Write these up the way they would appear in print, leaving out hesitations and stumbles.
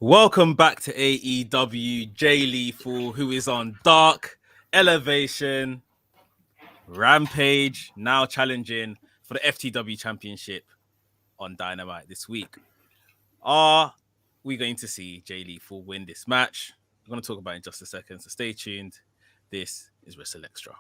Welcome back to AEW. Jay Lethal, who is on Dark Elevation Rampage, now challenging for the FTW Championship on Dynamite this week. Are we going to see Jay Lethal win this match? We're going to talk about it in just a second, so stay tuned. This is WrstlXtra.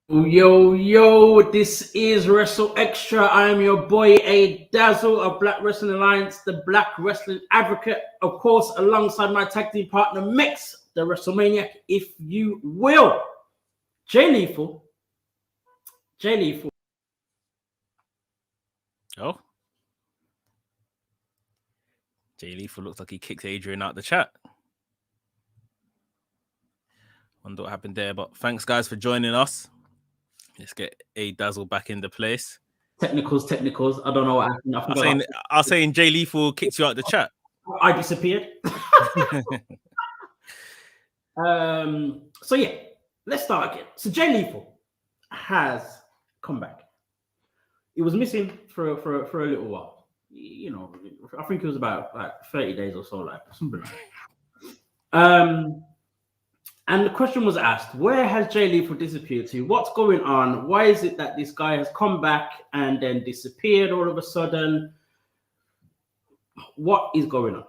Yo, this is WrstlXtra. I am your boy, A Dazzle of Black Wrestling Alliance, the Black Wrestling Advocate, of course, alongside my tag team partner, Mix, the WrestleManiac, if you will. Jay Lethal. Oh. Jay Lethal looks like he kicked Adrian out the chat. Wonder what happened there, but thanks, guys, for joining us. Let's get A Dazzle back into place. Technicals. I don't know what happened. I was saying Jay Lethal kicked you out the chat. I disappeared. So yeah, let's start again. So Jay Lethal has come back. He was missing for a little while. You know, I think it was about like 30 days or so, like something like that. And the question was asked, where has Jay Lethal disappeared to? What's going on? Why is it that this guy has come back and then disappeared all of a sudden? What is going on?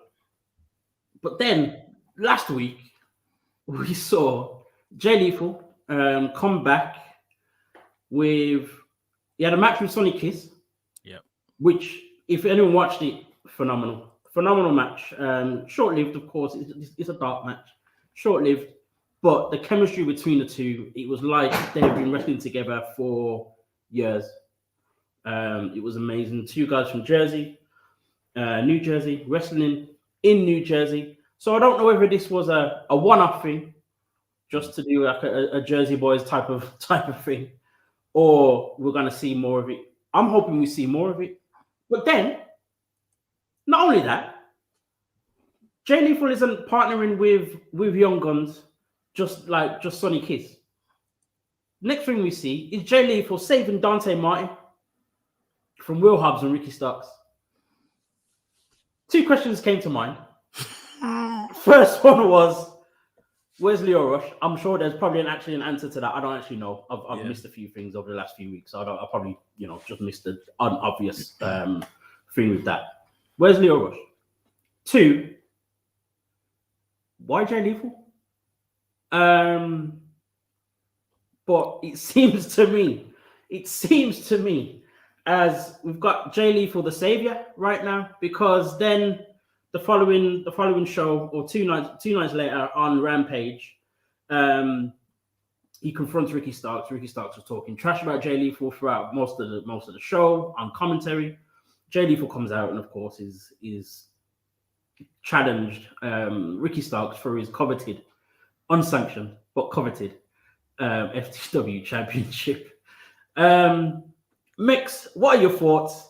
But then last week, we saw Jay Lethal come back with... He had a match with Sonny Kiss. Yeah. Which, if anyone watched it, phenomenal match. Short-lived, of course. It's a dark match. Short-lived. But the chemistry between the two, it was like they've been wrestling together for years. It was amazing. Two guys from Jersey, New Jersey, wrestling in New Jersey. So I don't know whether this was a one-off thing, just to do like a Jersey Boys type of thing, or we're gonna see more of it. I'm hoping we see more of it. But then, not only that, Jay Lethal isn't partnering with Young Guns. Just Sonny Kiss. Next thing we see is Jay Lethal saving Dante Martin from Will Hobbs and Ricky Starks. Two questions came to mind. First one was, where's Lio Rush? I'm sure there's probably an answer to that. I don't actually know. I've missed a few things over the last few weeks. So I probably, just missed the unobvious thing with that. Where's Lio Rush? Two, why Jay Lethal? But it seems to me as we've got Jay Lethal the savior right now, because then the following show, or two nights later on Rampage, he confronts Ricky Starks. Ricky Starks was talking trash about Jay Lethal throughout most of the show on commentary. Jay Lethal comes out and of course is challenged Ricky Starks for his coveted, unsanctioned but coveted FTW championship. Mix, what are your thoughts?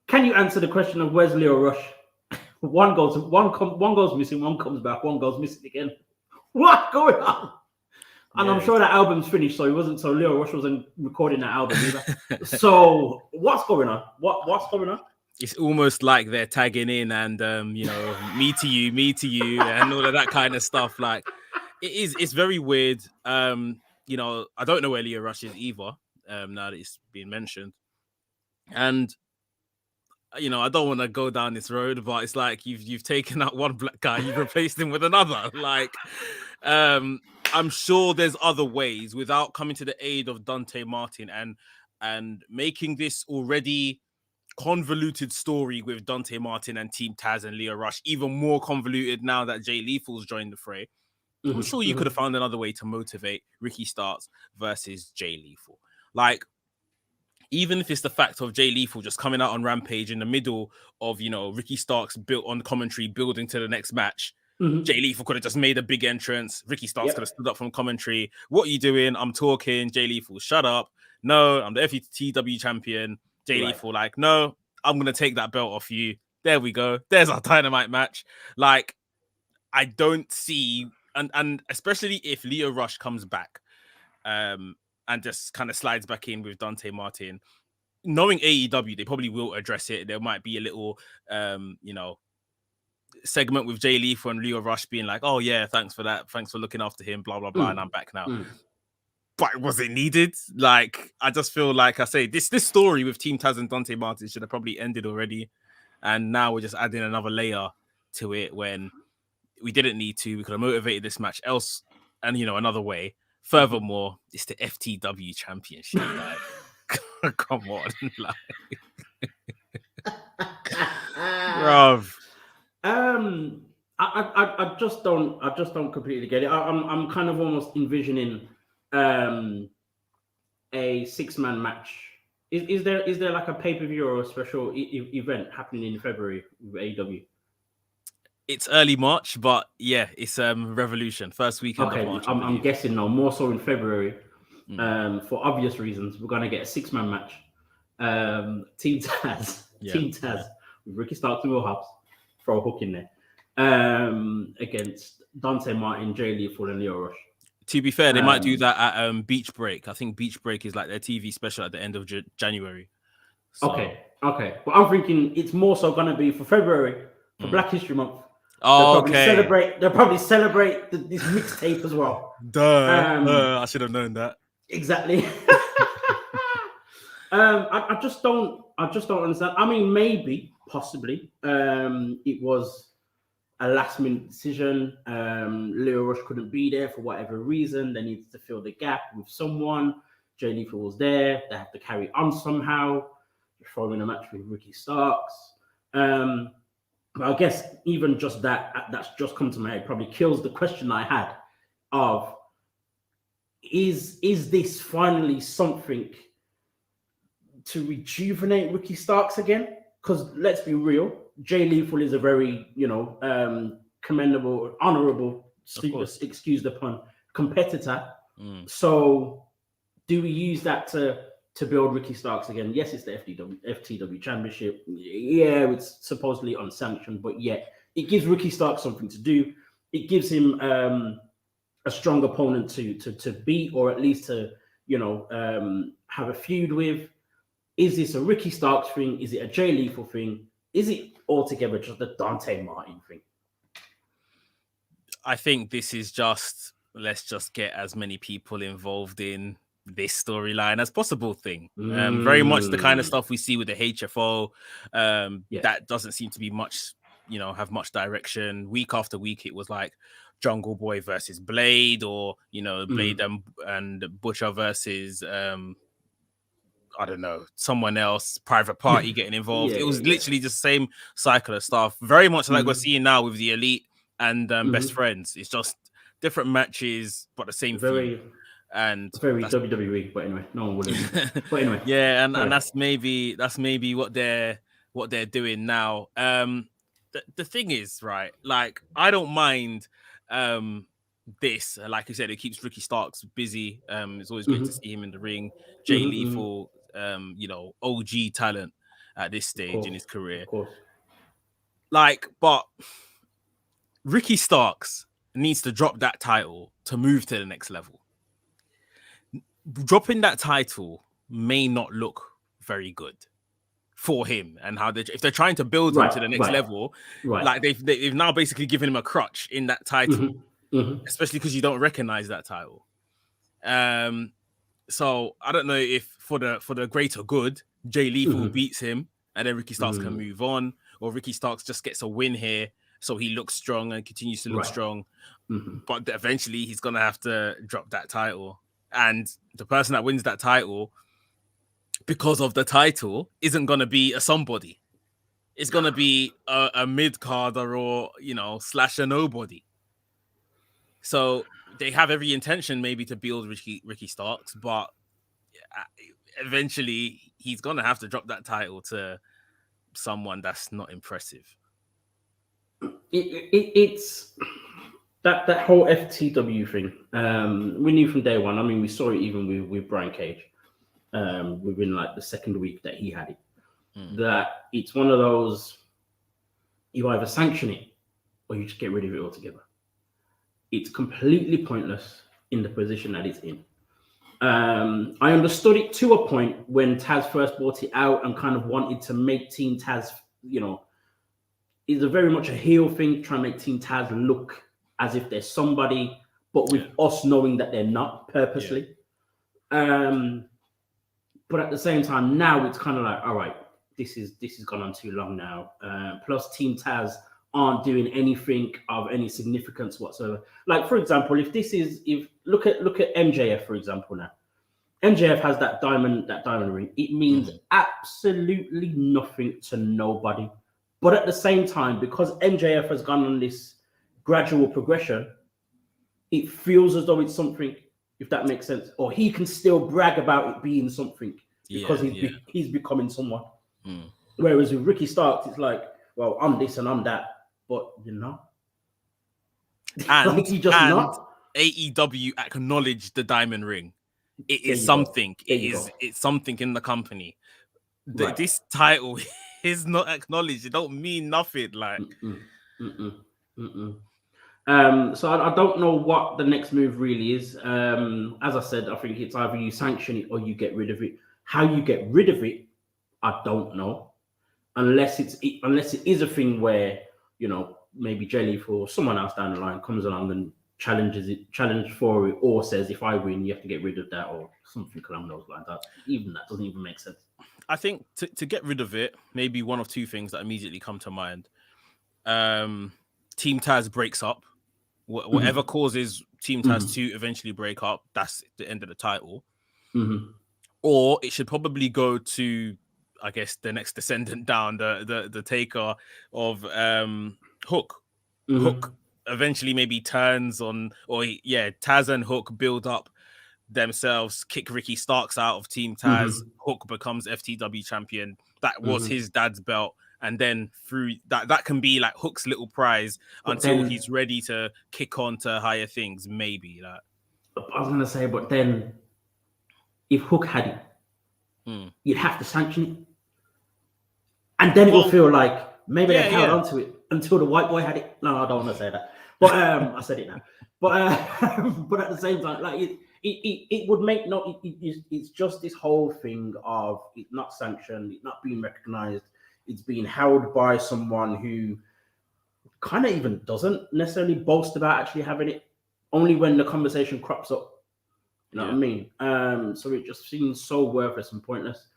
Can you answer the question of where's Lio Rush? One goes missing, one comes back, one goes missing again. What's going on? And I'm sure that album's finished, so Lio Rush wasn't recording that album either. So what's going on? What's going on? It's almost like they're tagging in and me to you, and all of that kind of stuff. Like, it's very weird. I don't know where Lio Rush is either, now that it's been mentioned. And I don't want to go down this road, but it's like you've taken out one black guy, you've replaced him with another. Like, I'm sure there's other ways without coming to the aid of Dante Martin and making this already convoluted story with Dante Martin and Team Taz and Lio Rush even more convoluted now that Jay Lethal's joined the fray. I'm sure you could have found another way to motivate Ricky Starks versus Jay Lethal. Like, even if it's the fact of Jay Lethal just coming out on Rampage in the middle of, Ricky Starks built on commentary, building to the next match. Jay Lethal could have just made a big entrance. Ricky Starks could have stood up from commentary. What are you doing? I'm talking. Jay Lethal, shut up. No, I'm the FTW champion. Jay Lethal, like, no, I'm gonna take that belt off you. There we go. There's our Dynamite match. Like, I don't see, and especially if Lio Rush comes back, and just kind of slides back in with Dante Martin. Knowing AEW, they probably will address it. There might be a little, segment with Jay Lethal and Lio Rush being like, "Oh yeah, thanks for that. Thanks for looking after him." Blah blah blah, and I'm back now. But was it needed? Like, I just feel like I say this story with Team Taz and Dante Martin should have probably ended already, and now we're just adding another layer to it when we didn't need to. We could have motivated this match else, and another way. Furthermore, it's the FTW Championship. Like, come on, like, bruv. I just don't completely get it. I'm kind of almost envisioning a 6-man match. Is there like a pay-per-view or a special event happening in February with AEW? It's early March, but yeah, it's Revolution, first weekend of March. I'm guessing now, more so in February. For obvious reasons, we're gonna get a 6-man match. Team Taz with Ricky Starks and Will Hobbs, throw a hook in there, against Dante Martin, Jay Lethal, and Lio Rush. To be fair, they might do that at Beach Break. I think Beach Break is like their TV special at the end of January. So. Okay. But I'm thinking it's more so gonna be for February, for Black History Month. Oh, They'll probably celebrate this mixtape as well. I should have known that. Exactly. I just don't understand. I mean, maybe, possibly, it was a last-minute decision. Lio Rush couldn't be there for whatever reason. They needed to fill the gap with someone. Jay Lethal was there. They have to carry on somehow. They're throwing a match with Ricky Starks. But I guess even just that's just come to my head, probably kills the question I had of, is this finally something to rejuvenate Ricky Starks again? Because let's be real, Jay Lethal is a very, commendable, honorable, excuse the pun, competitor. So do we use that to build Ricky Starks again? Yes, it's the FTW Championship. Yeah, it's supposedly unsanctioned, but yet it gives Ricky Starks something to do. It gives him a strong opponent to beat, or at least to have a feud with. Is this a Ricky Starks thing? Is it a Jay Lethal thing? Is it altogether just a Dante Martin thing? I think this is just, let's just get as many people involved in this storyline as possible thing. Very much the kind of stuff we see with the HFO. That doesn't seem to be much, have much direction. Week after week, it was like Jungle Boy versus Blade, or Blade and Butcher versus I don't know, someone else, Private Party getting involved. It was literally just the same cycle of stuff. Very much like we're seeing now with the Elite and Best Friends. It's just different matches, but the same thing. And very WWE, but anyway, no one would. But anyway, and that's maybe what they're doing now. The thing is, right? Like, I don't mind this. Like you said, it keeps Ricky Starks busy. It's always great to see him in the ring. Jay Lethal, OG talent at this stage in his career. Of course. Like, but Ricky Starks needs to drop that title to move to the next level. Dropping that title may not look very good for him, and how if they're trying to build him to the next level, like they've now basically given him a crutch in that title, especially because you don't recognize that title. So I don't know if for the greater good, Jay Lethal beats him and then Ricky Starks can move on, or Ricky Starks just gets a win here so he looks strong and continues to look strong. But eventually he's gonna have to drop that title. And the person that wins that title, because of the title, isn't going to be a somebody. It's going to be a mid-carder or, slash a nobody. So they have every intention maybe to build Ricky Starks, but eventually he's going to have to drop that title to someone that's not impressive. It's... That whole FTW thing, we knew from day one. I mean, we saw it even with Brian Cage within like the second week that he had it. that it's one of those, you either sanction it or you just get rid of it altogether. It's completely pointless in the position that it's in. I understood it to a point when Taz first brought it out and kind of wanted to make Team Taz, is a very much a heel thing, trying to make Team Taz look as if they're somebody, but with us knowing that they're not purposely. But at the same time, now it's kind of like, all right, this has gone on too long now. Plus, Team Taz aren't doing anything of any significance whatsoever. Like, for example, if look at MJF, for example, now. MJF has that diamond ring. It means absolutely nothing to nobody. But at the same time, because MJF has gone on this gradual progression, it feels as though it's something, if that makes sense. Or he can still brag about it being something because he's becoming someone. Whereas with Ricky Starks, it's like, well, I'm this and I'm that, but and like, he just not. AEW acknowledged the diamond ring. It is something. It's something in the company. Right. This title is not acknowledged. It don't mean nothing. Like, So I don't know what the next move really is. As I said, I think it's either you sanction it or you get rid of it. How you get rid of it, I don't know. Unless it is a thing where, maybe Jay Lethal or someone else down the line comes along and challenge for it, or says, if I win, you have to get rid of that, or something along those lines. That doesn't even make sense. I think to get rid of it, maybe one of two things that immediately come to mind. Team Taz breaks up. Whatever causes Team Taz to eventually break up, that's the end of the title. Or it should probably go to, I guess, the next descendant down, the taker of Hook. Hook eventually maybe turns on, Taz and Hook build up themselves, kick Ricky Starks out of Team Taz. Hook becomes FTW champion. That was his dad's belt. And then through that can be like Hook's little prize until he's ready to kick on to higher things, maybe. Like, I was going to say, but then if Hook had it, you'd have to sanction it. And then it will feel like maybe they held on to it until the white boy had it. No, I don't want to say that. But I said it now. But but at the same time, like it would make it's just this whole thing of it not sanctioned, it not being recognized, it's being held by someone who kind of even doesn't necessarily boast about actually having it, only when the conversation crops up. You know what I mean? So it just seems so worthless and pointless.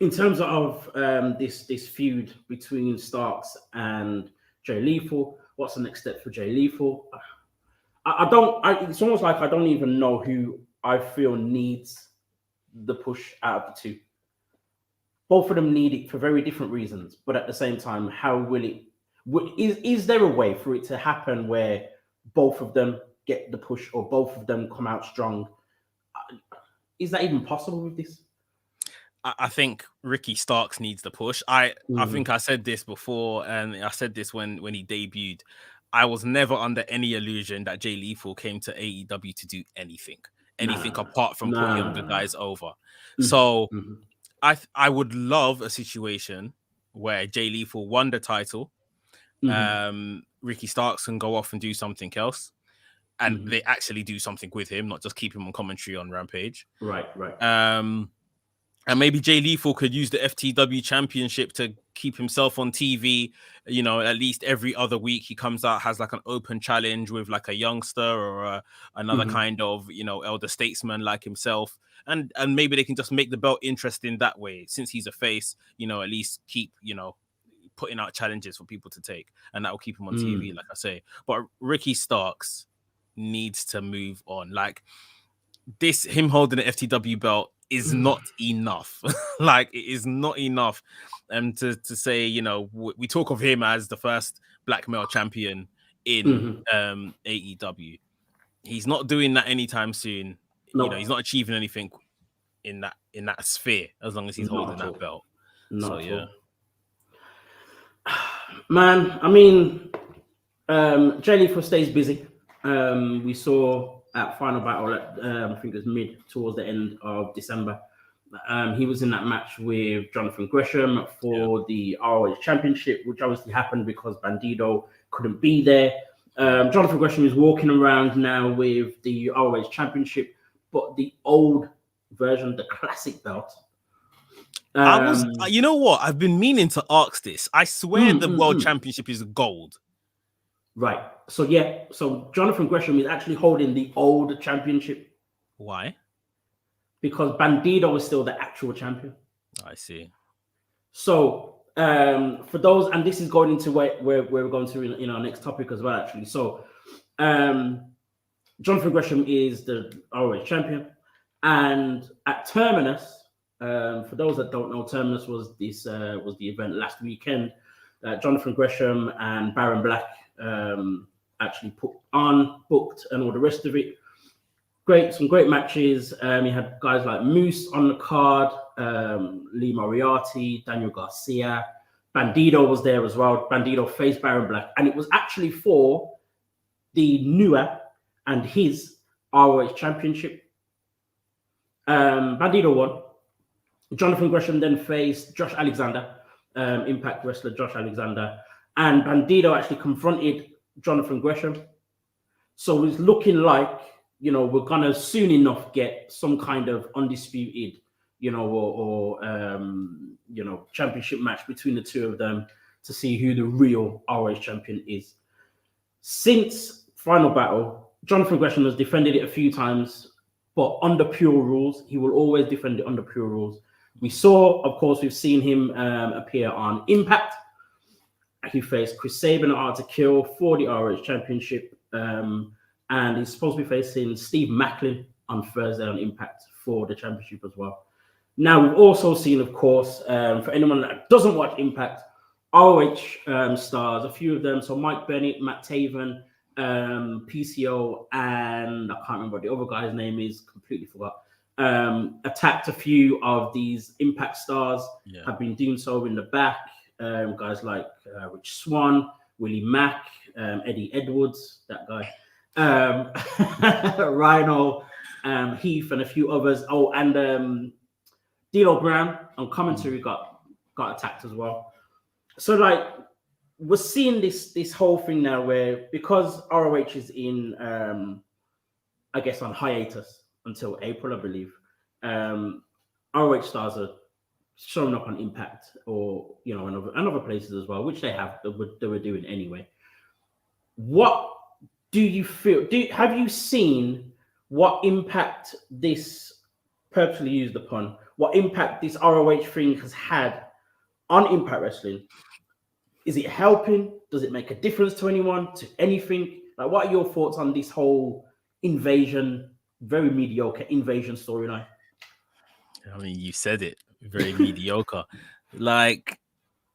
In terms of this feud between Starks and Jay Lethal, what's the next step for Jay Lethal? It's almost like I don't even know who I feel needs the push out of the two. Both of them need it for very different reasons, but at the same time, how will it? Is there a way for it to happen where both of them get the push or both of them come out strong? Is that even possible with this? I think Ricky Starks needs the push. I think I said this before, and I said this when he debuted. I was never under any illusion that Jay Lethal came to AEW to do anything apart from putting the guys over. So I would love a situation where Jay Lethal won the title. Ricky Starks can go off and do something else, and they actually do something with him, not just keep him on commentary on Rampage. Right. And maybe Jay Lethal could use the FTW championship to keep himself on TV. At least every other week he comes out, has like an open challenge with like a youngster or another kind of, elder statesman like himself. And maybe they can just make the belt interesting that way. Since he's a face, at least keep, putting out challenges for people to take. And that will keep him on TV, like I say. But Ricky Starks needs to move on. Like, him holding the FTW belt is not enough. Like, it is not enough. And to say, we talk of him as the first black male champion in AEW. He's not doing that anytime soon. No. He's not achieving anything in that sphere as long as he's holding that belt. Man, I mean, Jay Lethal stays busy. We saw at Final Battle, I think it was towards the end of December, He was in that match with Jonathan Gresham for the ROH Championship, which obviously happened because Bandido couldn't be there. Jonathan Gresham is walking around now with the ROH Championship, but the old version, the classic belt. You know what? I've been meaning to ask this. I swear the World Championship is gold. Right. So Jonathan Gresham is actually holding the old championship. Why? Because Bandido is still the actual champion. I see. So for those, and this is going into where we're going to in our next topic as well, actually. So Jonathan Gresham is the ROH champion, and at Terminus, for those that don't know, Terminus was the event last weekend that Jonathan Gresham and Baron Black actually booked, and all the rest of it. Some great matches. You had guys like Moose on the card, Lee Moriarty, Daniel Garcia, Bandido was there as well. Bandido faced Baron Black, and it was actually for the newer and his ROH championship. Bandido won. Jonathan Gresham then faced Josh Alexander, Impact wrestler Josh Alexander, and Bandido actually confronted Jonathan Gresham. So it's looking like, we're gonna soon enough get some kind of undisputed, or championship match between the two of them to see who the real ROH champion is. Since Final Battle, Jonathan Gresham has defended it a few times, but under pure rules. He will always defend it under pure rules. We've seen him appear on Impact. He faced Chris Sabin at Art to Kill for the ROH Championship. And he's supposed to be facing Steve Macklin on Thursday on Impact for the championship as well. Now, we've also seen, of course, for anyone that doesn't watch Impact, ROH stars, a few of them. So Mike Bennett, Matt Taven, PCO, and I can't remember what the other guy's name is, completely forgot. Attacked a few of these Impact stars, have been doing so in the back. Guys like Rich Swann, Willie Mack, Eddie Edwards, that guy, Rhino, Heath, and a few others. Oh, and D'Lo Brown on commentary got attacked as well. So we're seeing this whole thing now where, because ROH is in I guess on hiatus until April, I believe, ROH stars are showing up on Impact or and other places as well, which they were doing anyway. What do you feel? Have you seen what impact this, purposely used the pun, what impact this ROH thing has had on Impact Wrestling? Is it helping? Does it make a difference to anyone, to anything? Like, what are your thoughts on this whole invasion, very mediocre invasion storyline? I mean, you said it, very mediocre. Like,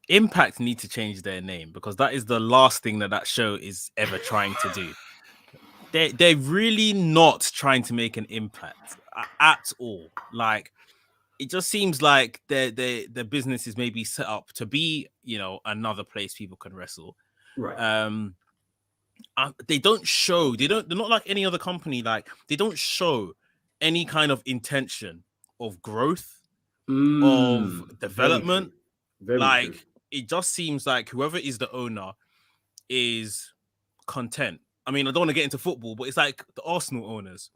Impact need to change their name, because that is the last thing that show is ever trying to do. They're really not trying to make an impact at all. Like, it just seems like the business is maybe set up to be, another place people can wrestle. Right. They don't show. They're not like any other company. Like, they don't show any kind of intention of growth, of development. Very true. It just seems like whoever is the owner is content. I mean, I don't want to get into football, but it's like the Arsenal owners.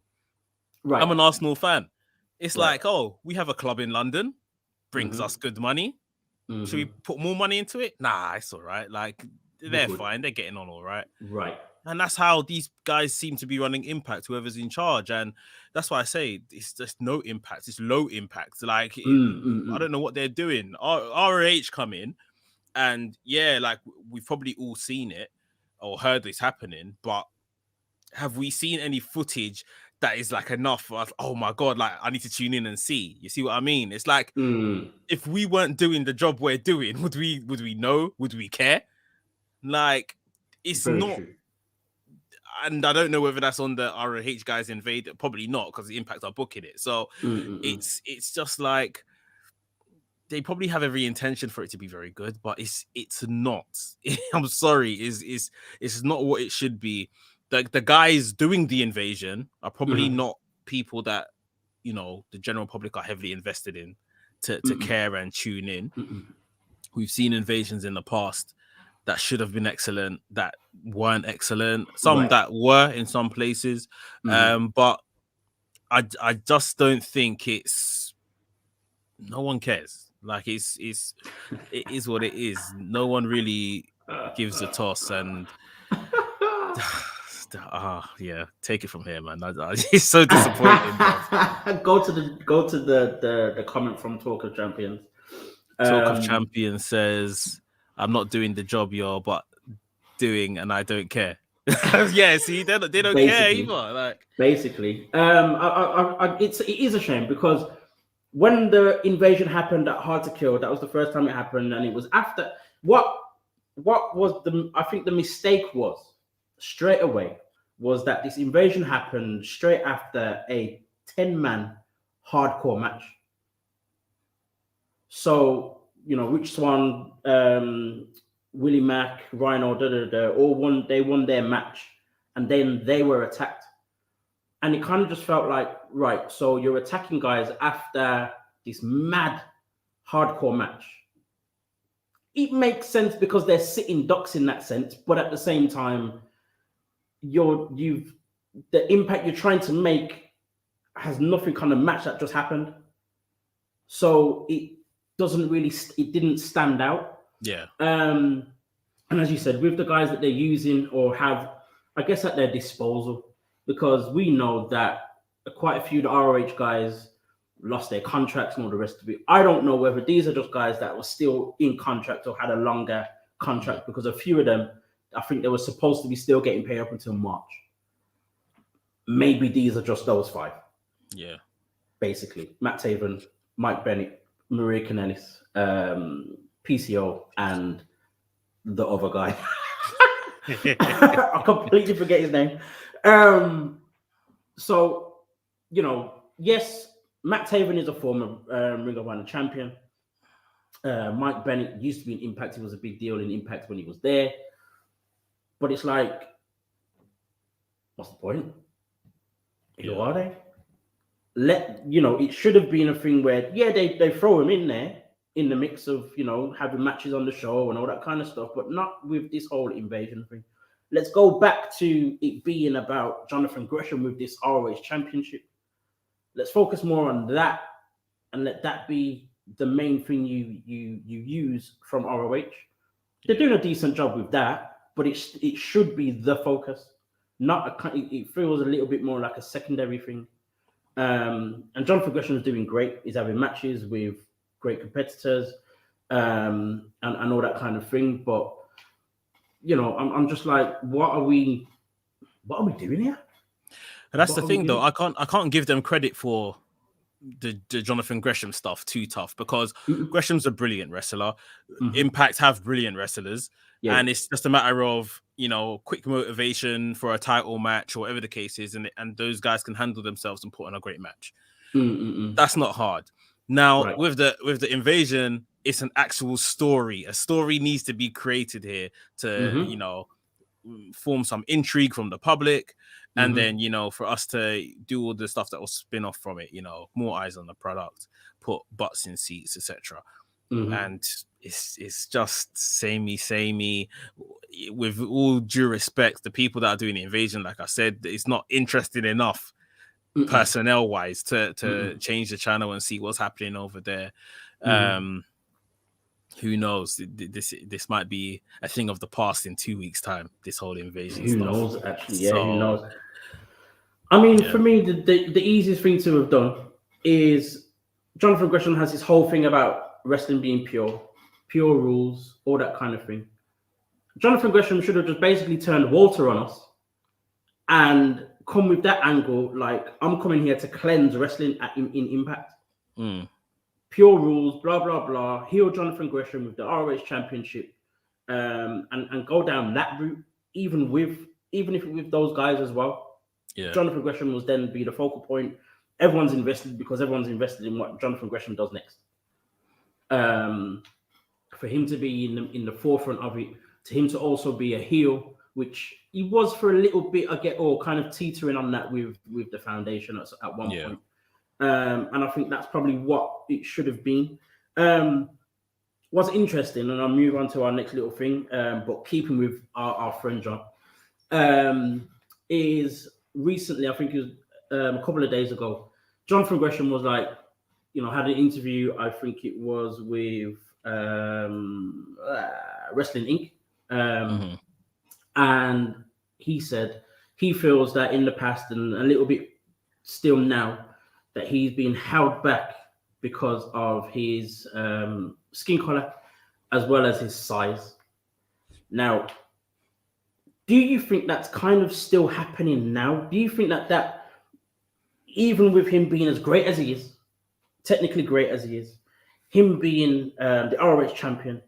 Right. I'm an Arsenal fan. It's like, oh, we have a club in London, brings us good money. Should we put more money into it? Nah, it's all right. Like, they're fine. They're getting on all right. Right. And that's how these guys seem to be running Impact, whoever's in charge. And that's why I say it's just no impact. It's low impact. Like, I don't know what they're doing. ROH come in, and like, we've probably all seen it or heard this happening, but have we seen any footage that is like enough of, oh my God, like, I need to tune in and see? You see what I mean? It's like, if we weren't doing the job we're doing, would we know? Would we care? Like, it's very not true. And I don't know whether that's on the ROH guys invade. Probably not, because the Impact are booking it. So it's just like, they probably have every intention for it to be very good, but it's not. I'm sorry, it's not what it should be. The guys doing the invasion are probably not people that the general public are heavily invested in to care and tune in. Mm-mm. We've seen invasions in the past that should have been excellent, that weren't excellent, some that were in some places. But I just don't think no one cares. Like it is what it is. No one really gives a toss, and yeah, take it from here, man. It's so disappointing. Go to the comment from Talk of Champions. Talk of Champions says, "I'm not doing the job you're but doing, and I don't care." Yeah, see, they don't care either. Like basically, it is a shame because when the invasion happened at Hard to Kill, that was the first time it happened, and it was after what was I think the mistake was straight away was that this invasion happened straight after a 10-man hardcore match. So, Rich Swann, Willie Mack, Rhino, they won their match, and then they were attacked. And it kind of just felt like, right, so you're attacking guys after this mad hardcore match. It makes sense because they're sitting ducks in that sense, but at the same time, the impact you're trying to make has nothing kind of match that just happened. So it didn't stand out. Yeah. And as you said, with the guys that they're using or have, I guess, at their disposal, because we know that quite a few of the ROH guys lost their contracts and all the rest of it. I don't know whether these are just guys that were still in contract or had a longer contract, because a few of them, I think they were supposed to be still getting paid up until March. Maybe these are just those 5. Yeah. Basically. Matt Taven, Mike Bennett, Maria Kanellis, PCO, and the other guy. I completely forget his name. So, yes, Matt Taven is a former Ring of Honor champion. Mike Bennett used to be in Impact. He was a big deal in Impact when he was there. But it's like, what's the point? Who are they? It should have been a thing where, they throw him in there in the mix of, having matches on the show and all that kind of stuff, but not with this whole invasion thing. Let's go back to it being about Jonathan Gresham with this ROH championship. Let's focus more on that and let that be the main thing you use from ROH. They're doing a decent job with that, but it should be the focus. It feels a little bit more like a secondary thing. And Jonathan Gresham is doing great. He's having matches with great competitors, and all that kind of thing. But I'm just like, what are we doing here? And that's the thing, though. I can't give them credit for the Jonathan Gresham stuff too tough, because Gresham's a brilliant wrestler. Impact have brilliant wrestlers. Yeah. And it's just a matter of, quick motivation for a title match or whatever the case is. And those guys can handle themselves and put on a great match. That's not hard. Now, with the invasion, it's an actual story. A story needs to be created here to, form some intrigue from the public. And then, for us to do all the stuff that will spin off from it, more eyes on the product, put butts in seats, etc. And it's just samey. With all due respect, the people that are doing the invasion, like I said, it's not interesting enough personnel wise to change the channel and see what's happening over there. Who knows? This might be a thing of the past in 2 weeks' time. This whole invasion. Who knows? Actually, who knows? I mean, for me, the easiest thing to have done is Jonathan Gresham has this whole thing about wrestling being pure rules, all that kind of thing. Jonathan Gresham should have just basically turned Walter on us and come with that angle, like, I'm coming here to cleanse wrestling in Impact. Pure rules, blah, blah, blah. Heel Jonathan Gresham with the ROH Championship, and go down that route, even if with those guys as well. Yeah. Jonathan Gresham will then be the focal point. Everyone's invested because everyone's invested in what Jonathan Gresham does next. For him to be in the forefront of it, to him to also be a heel, which he was for a little bit, kind of teetering on that with the foundation at one point. And I think that's probably what it should have been. What's interesting, and I'll move on to our next little thing, but keeping with our friend John, is recently, I think it was a couple of days ago, John from Gresham was like, had an interview, I think it was with Wrestling Inc. And he said he feels that in the past and a little bit still now, that he's been held back because of his skin color as well as his size. Now, do you think that's kind of still happening now? Do you think that even with him being as great as he is, technically great as he is, him being the ROH champion,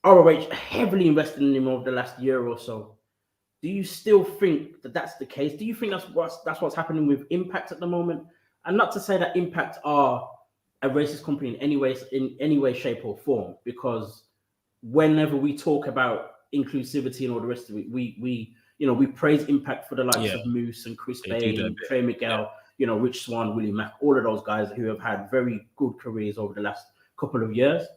ROH heavily invested in him over the last year or so, do you still think that that's the case? Do you think that's what's happening with Impact at the moment? And not to say that Impact are a racist company in any way, shape, or form, because whenever we talk about inclusivity and all the rest of it, we praise Impact for the likes of Moose and Chris Bay, Trey Miguel, Rich Swann, Willie Mack, all of those guys who have had very good careers over the last couple of years.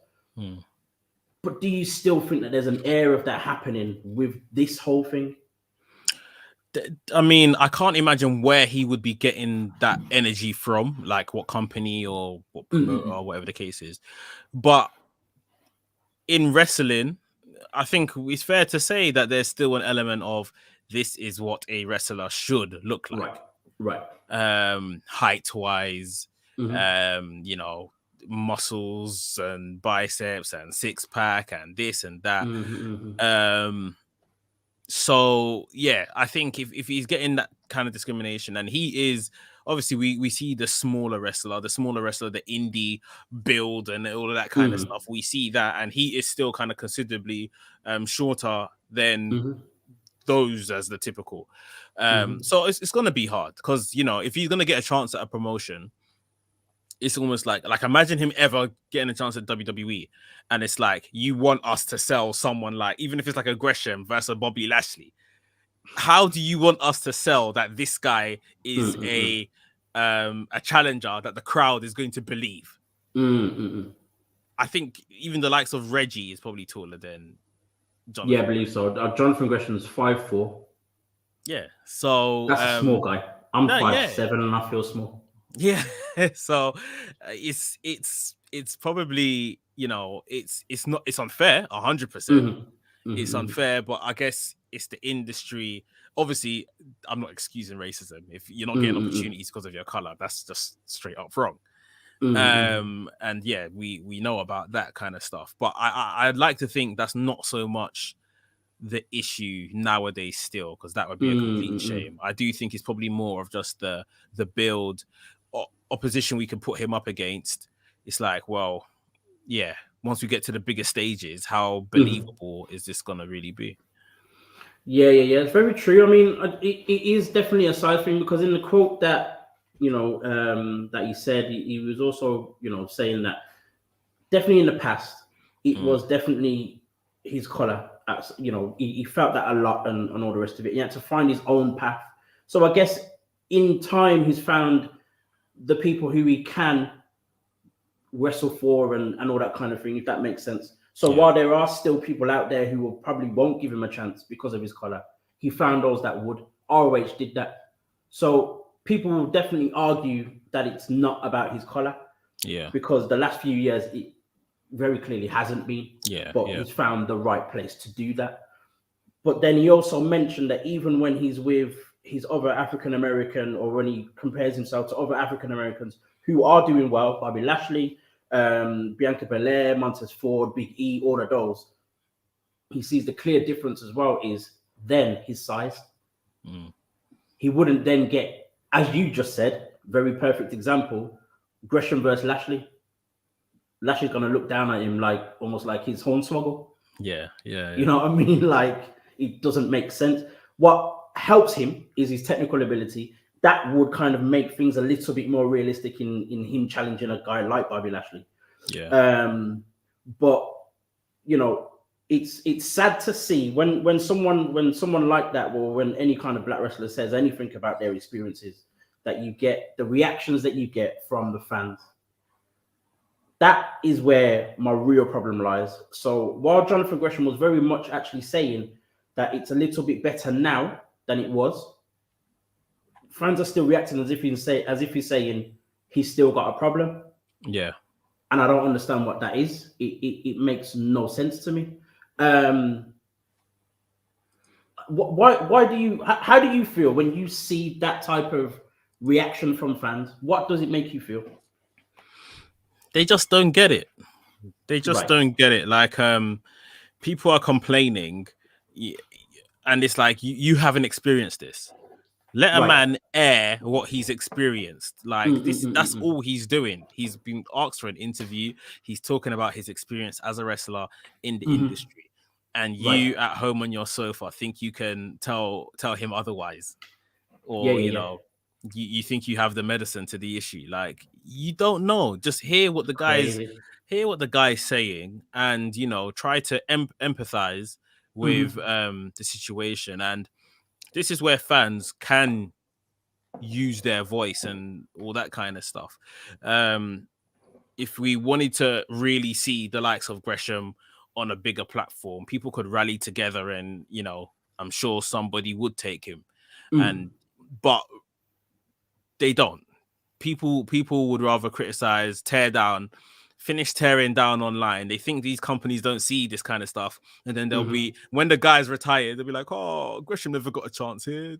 But do you still think that there's an air of that happening with this whole thing? I mean, I can't imagine where he would be getting that energy from, like what company or what promoter or whatever the case is. But in wrestling, I think it's fair to say that there's still an element of this is what a wrestler should look like. Right. Height-wise, muscles and biceps and six-pack and this and that. So yeah, I think if he's getting that kind of discrimination, and he is obviously, we see the smaller wrestler, the indie build and all of that kind of stuff. We see that, and he is still kind of considerably shorter than those as the typical. So it's going to be hard because, if he's going to get a chance at a promotion, it's almost like imagine him ever getting a chance at WWE, and it's like, you want us to sell someone like, even if it's like a Gresham versus Bobby Lashley, how do you want us to sell that this guy is a challenger that the crowd is going to believe? I think even the likes of Reggie is probably taller than Jonathan. Yeah, I believe so. Jonathan Gresham's 5'4". Yeah, so that's a small guy. I'm 5'7", and I feel small. Yeah, so it's probably, it's unfair 100%. It's unfair, but I guess it's the industry. Obviously, I'm not excusing racism. If you're not getting opportunities because of your color, that's just straight up wrong. And yeah, we know about that kind of stuff, but I'd like to think that's not so much the issue nowadays still, because that would be a complete shame. I do think it's probably more of just the build opposition we can put him up against. It's like, well, yeah, once we get to the bigger stages, how believable is this gonna really be? Yeah, it's very true. I mean, it is definitely a side thing, because in the quote that that he said, he was also saying that definitely in the past it was definitely his color. He felt that a lot, and all the rest of it. He had to find his own path. So I guess in time he's found the people who he can wrestle for and all that kind of thing, if that makes sense. So while there are still people out there who probably won't give him a chance because of his color, he found those that would. ROH did that. So people will definitely argue that it's not about his color. Yeah. Because the last few years, it very clearly hasn't been. Yeah. But he's found the right place to do that. But then he also mentioned that even when he's with his other African-American, or when he compares himself to other African-Americans who are doing well, Bobby Lashley, Bianca Belair, Montez Ford, Big E, all of those, he sees the clear difference as well is then his size. He wouldn't then get, as you just said, very perfect example, Gresham versus Lashley. Lashley's going to look down at him like almost like his hornswoggle. Yeah. You know what I mean? Like, it doesn't make sense. What helps him is his technical ability. That would kind of make things a little bit more realistic in him challenging a guy like Bobby Lashley. Yeah. But it's sad to see when someone like that, or when any kind of black wrestler says anything about their experiences, that you get, the reactions that you get from the fans, that is where my real problem lies. So while Jonathan Gresham was very much actually saying that it's a little bit better now than it was, fans are still reacting as if he's saying he's still got a problem. Yeah. And I don't understand what that is. It makes no sense to me. Why do you? How do you feel when you see that type of reaction from fans? What does it make you feel? They just don't get it. They just Right. don't get it. Like, people are complaining, and it's like you haven't experienced this. Let a man air what he's experienced. Like that's all he's doing. He's been asked for an interview. He's talking about his experience as a wrestler in the industry. And you at home on your sofa think you can tell him otherwise. Or, you think you have the medicine to the issue. Like, you don't know. Just hear what the guy's saying, and try to empathize with the situation. And this is where fans can use their voice and all that kind of stuff. If we wanted to really see the likes of Gresham on a bigger platform, people could rally together, and I'm sure somebody would take him. But they don't. People would rather criticize, tear down, finish tearing down online. They think these companies don't see this kind of stuff, and then they'll be, when the guy's retired, they'll be like, "Oh, Gresham never got a chance here."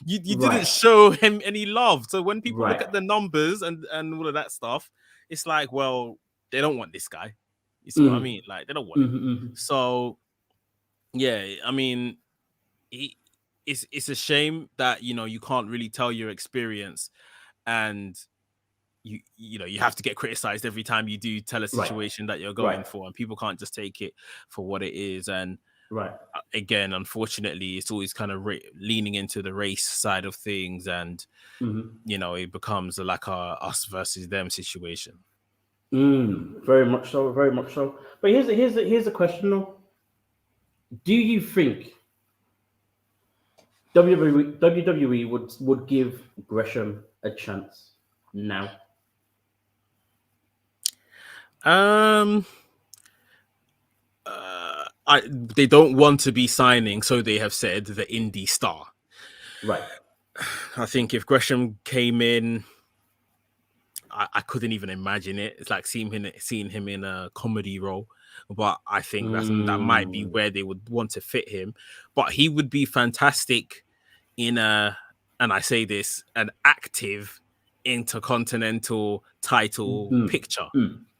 You didn't show him any love. So when people look at the numbers and all of that stuff, it's like, well, they don't want this guy. You see what I mean? Like, they don't want him. So yeah, I mean, it's a shame that you can't really tell your experience, and you have to get criticized every time you do tell a situation that you're going for, and people can't just take it for what it is. And again, unfortunately, it's always kind of leaning into the race side of things, and it becomes like a us versus them situation. Very much so, very much so. But here's the question though: do you think WWE would give Gresham a chance now? They don't want to be signing, so they have said, the indie star. Right. I think if Gresham came in, I couldn't even imagine it. It's like seeing him in a comedy role. But I think that might be where they would want to fit him. But he would be fantastic in and I say this, an active intercontinental title picture.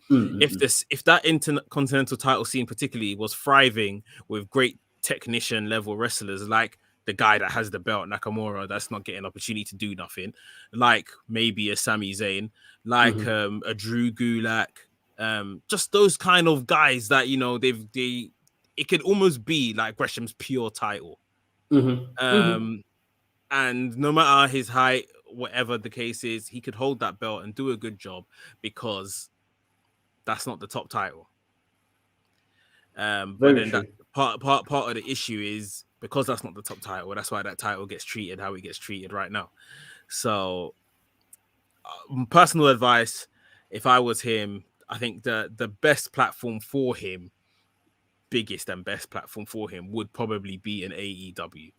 If that intercontinental title scene particularly was thriving with great technician level wrestlers, like the guy that has the belt, Nakamura, that's not getting an opportunity to do nothing, like maybe a Sami Zayn, like a Drew Gulak, just those kind of guys that it could almost be like Gresham's pure title. And no matter his height, whatever the case is, he could hold that belt and do a good job, because that's not the top title. But then that part of the issue is, because that's not the top title, that's why that title gets treated how it gets treated right now. So, personal advice, if I was him, I think the best platform for him, biggest and best platform for him, would probably be an AEW.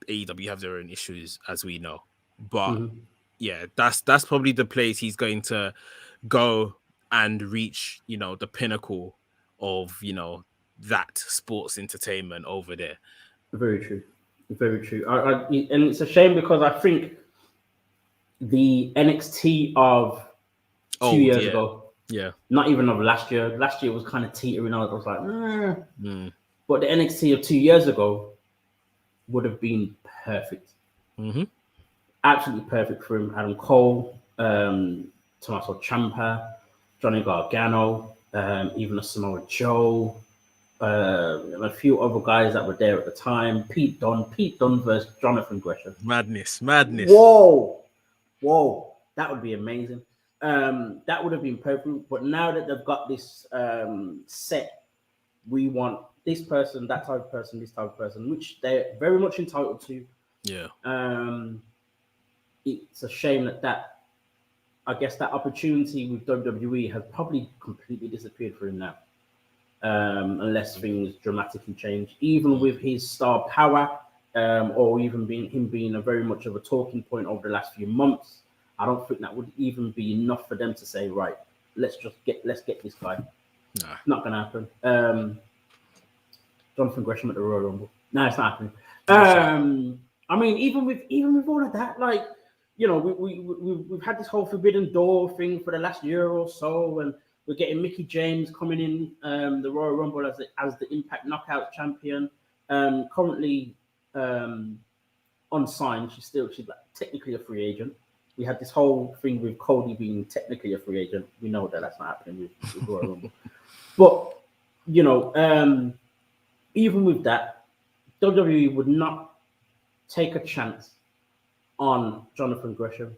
AEW have their own issues, as we know, but yeah, that's probably the place he's going to go and reach, the pinnacle of, that sports entertainment over there. Very true. Very true. And it's a shame, because I think the NXT of 2 years ago, not even of last year was kind of teetering out. I was like, but the NXT of 2 years ago would have been perfect. Absolutely perfect for him. Adam Cole, Tommaso Ciampa, Johnny Gargano, even a Samoa Joe, a few other guys that were there at the time. Pete Dunne versus Jonathan Gresham. Madness. Whoa, that would be amazing. That would have been perfect. But now that they've got this set, we want this person, that type of person, this type of person, which they're very much entitled to. Yeah. It's a shame that I guess that opportunity with WWE has probably completely disappeared for him now. Unless things dramatically change, even with his star power, or even him being a very much of a talking point over the last few months, I don't think that would even be enough for them to say, right, let's get this guy. Nah. Not gonna happen. Jonathan Gresham at the Royal Rumble. No, it's not happening. I mean, even with all of that, like, you know, we've had this whole Forbidden Door thing for the last year or so, and we're getting Mickey James coming in the Royal Rumble as the Impact Knockout champion. Currently unsigned. She's like technically a free agent. We had this whole thing with Cody being technically a free agent. We know that that's not happening with Royal Rumble. But, you know, even with that, WWE would not take a chance on Jonathan Gresham.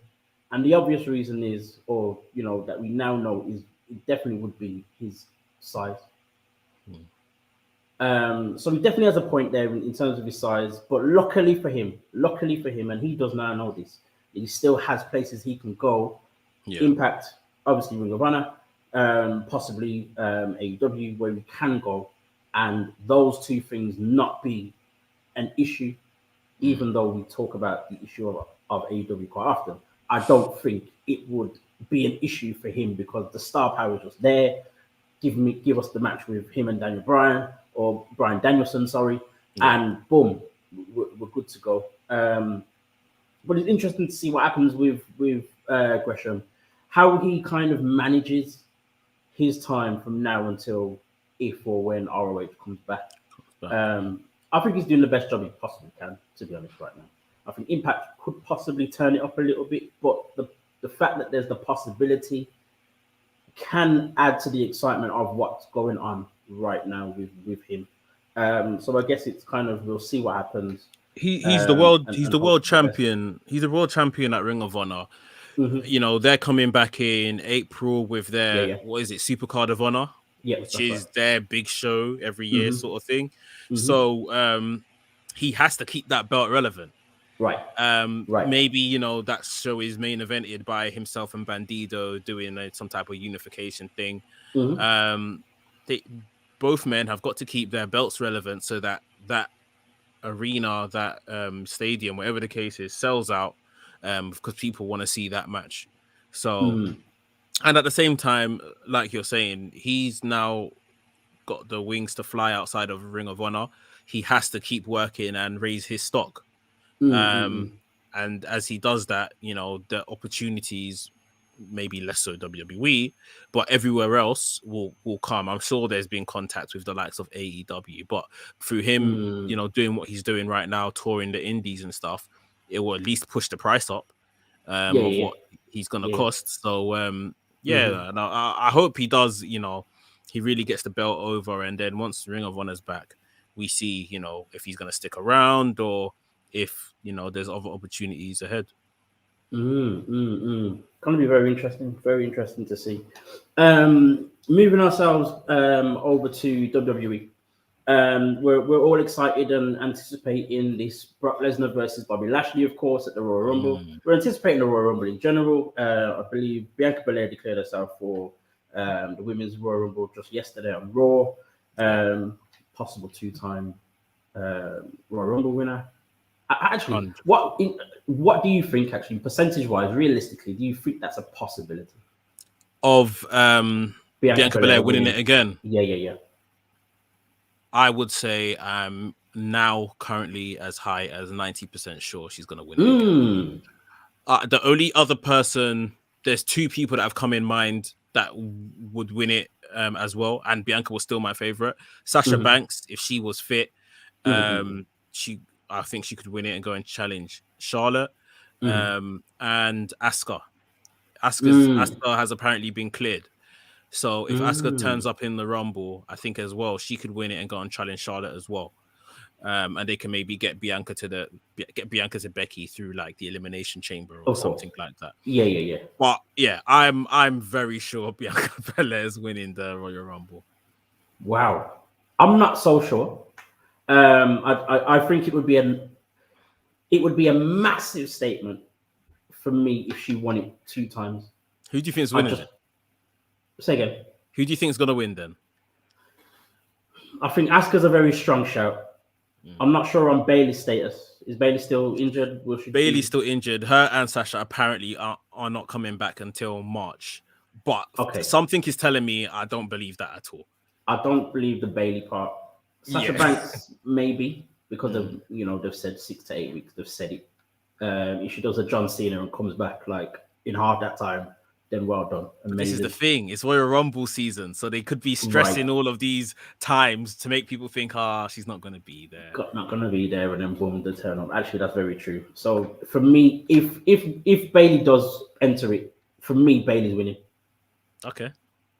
And the obvious reason is, or, you know, that we now know is it definitely would be his size. So he definitely has a point there in terms of his size. But luckily for him, and he does now know this, he still has places he can go. Yeah. Impact, obviously Ring of Honor, possibly AEW, where we can go, and those two things not be an issue, even though we talk about the issue of AEW quite often. I don't think it would be an issue for him because the star power is just there. Give us the match with him and Daniel Bryan, or Bryan Danielson, sorry, and boom, we're good to go. But it's interesting to see what happens with Gresham, how he kind of manages his time from now until if or when ROH comes back. I think he's doing the best job he possibly can, to be honest, right now. I think Impact could possibly turn it up a little bit, but the fact that there's the possibility can add to the excitement of what's going on right now with him. So I guess it's kind of, we'll see what happens. He's the world champion. He's the world champion at Ring of Honor. Mm-hmm. You know, they're coming back in April with their what is it, Supercard of Honor, which is their big show every year, sort of thing. So he has to keep that belt relevant. Right. Maybe, you know, that show is main evented by himself and Bandido doing some type of unification thing. Both men have got to keep their belts relevant so that arena, that stadium, whatever the case is, sells out, because people want to see that match. So and at the same time, like you're saying, he's now got the wings to fly outside of Ring of Honor. He has to keep working and raise his stock. And as he does that, you know, the opportunities, maybe less so WWE, but everywhere else will come. I'm sure there's been contact with the likes of AEW, but through him, you know, doing what he's doing right now, touring the indies and stuff, it will at least push the price up of what he's gonna cost. So and I hope he does, you know, he really gets the belt over, and then once Ring of Honor's back, we see, you know, if he's gonna stick around or if, you know, there's other opportunities ahead. Going to be very interesting to see. Moving ourselves over to WWE. We're all excited and anticipating this Brock Lesnar versus Bobby Lashley, of course, at the Royal Rumble. We're anticipating the Royal Rumble in general. I believe Bianca Belair declared herself for the Women's Royal Rumble just yesterday on Raw. Possible two-time Royal Rumble winner. Actually, what do you think, actually, percentage-wise, realistically, do you think that's a possibility? Of Bianca Belair winning it again? Yeah. I would say I'm now currently as high as 90% sure she's going to win it again. The only other person, there's two people that have come in mind that would win it as well, and Bianca was still my favorite. Sasha Banks, if she was fit, I think she could win it and go and challenge Charlotte. And Asuka. Asuka has apparently been cleared. So if Asuka turns up in the Rumble, I think as well, she could win it and go and challenge Charlotte as well. And they can maybe get Bianca to Becky through like the Elimination Chamber or something like that. Yeah. But yeah, I'm very sure Bianca Belair is winning the Royal Rumble. Wow, I'm not so sure. I think it would be it would be a massive statement for me if she won it 2 times. Who do you think is winning it? Say again. Who do you think is going to win then? I think Asuka's a very strong shout. I'm not sure on Bailey's status. Is Bailey still injured? Bailey's still injured. Her and Sasha apparently are not coming back until March. But something is telling me I don't believe that at all. I don't believe the Bailey part. Sasha Banks, maybe, because they've said 6 to 8 weeks. They've said it. If she does a John Cena and comes back like in half that time, then well done. Amazing. This is the thing. It's Royal Rumble season, so they could be stressing all of these times to make people think, she's not going to be there. Not going to be there, and then boom, the turn up. Actually, that's very true. So for me, if Bailey does enter it, for me, Bailey's winning. Okay.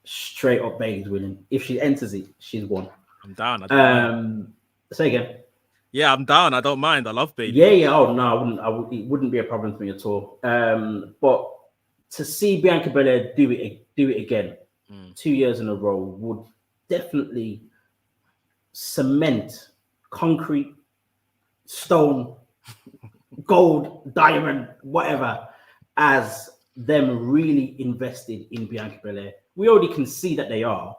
Straight up, Bailey's winning. If she enters it, she's won. I'm down. Say again. Yeah, I'm down. I don't mind. I love Bailey. Yeah. Oh no, it wouldn't be a problem for me at all. But to see Bianca Belair do it again 2 years in a row would definitely cement concrete, stone, gold, diamond, whatever, as them really invested in Bianca Belair. We already can see that they are.